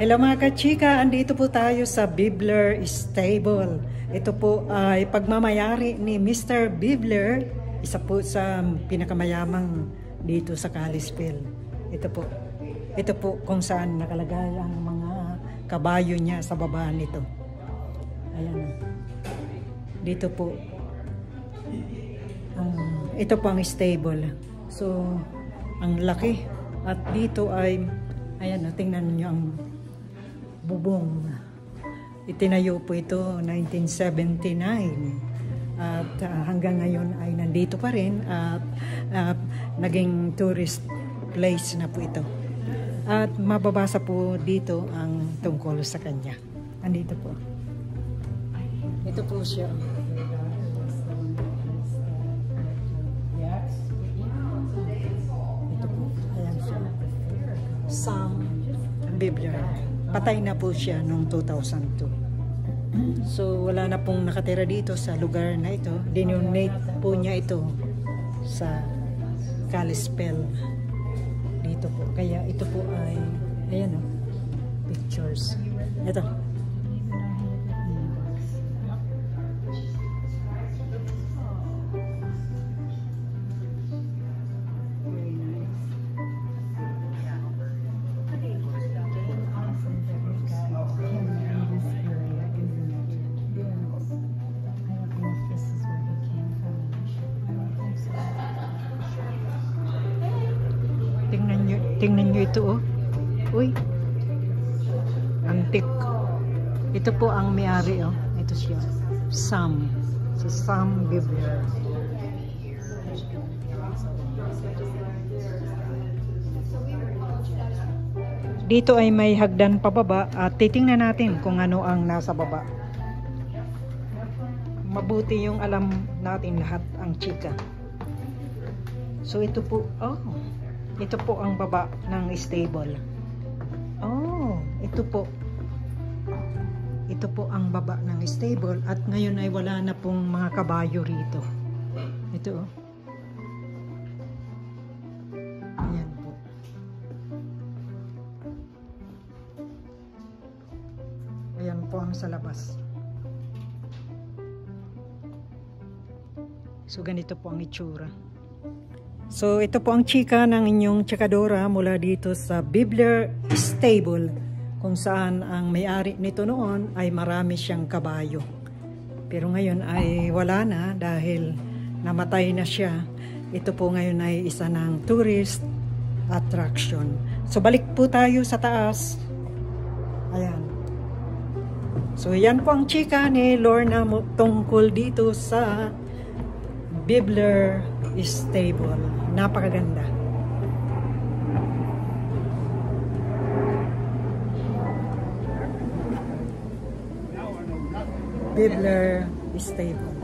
Hello mga kachika, andito po tayo sa Bibler Stable. Ito po ay pagmamayari ni Mr. Bibler, isa po sa pinakamayamang dito sa Kalispell. Ito po kung saan nakalagay ang mga kabayo niya sa baba nito. Ayan. Dito po. Ito po ang stable. So, ang laki. At dito ay, ayan, tingnan niyo ang bubong. Itinayo po ito 1979 at hanggang ngayon ay nandito pa rin at naging tourist place na po ito. At mababasa po dito ang tungkol sa kanya. Andito po. Ito po siya. Ito po. Ayan siya. Sam Bibler. Patay na po siya noong 2002. So, wala na pong nakatira dito sa lugar na ito. Dinonate po niya ito sa Kalispell. Dito po. Kaya ito po ay, ayan o, pictures. Ito. Tingnan nyo ito, oh. Uy. Antik. Ito po ang may-ari, oh. Ito siya. Sam. Si Sam Bibler. Dito ay may hagdan pababa at titingnan natin kung ano ang nasa baba. Mabuti yung alam natin lahat ang chika. So ito po, oh. Ito po ang baba ng stable. Oh, ito po. Ito po ang baba ng stable at ngayon ay wala na pong mga kabayo rito. Ito oh. Ayan po. Ayan po ang sa labas. So ganito po ang itsura. So, ito po ang chika ng inyong chikadora mula dito sa Bibler Stable, kung saan ang may-ari nito noon ay marami siyang kabayo. Pero ngayon ay wala na dahil namatay na siya. Ito po ngayon ay isa ng tourist attraction. So, balik po tayo sa taas. Ayan. So, yan po ang chika ni Lorna tungkol dito sa Bibler Stable. Napakaganda. Bibler Stable.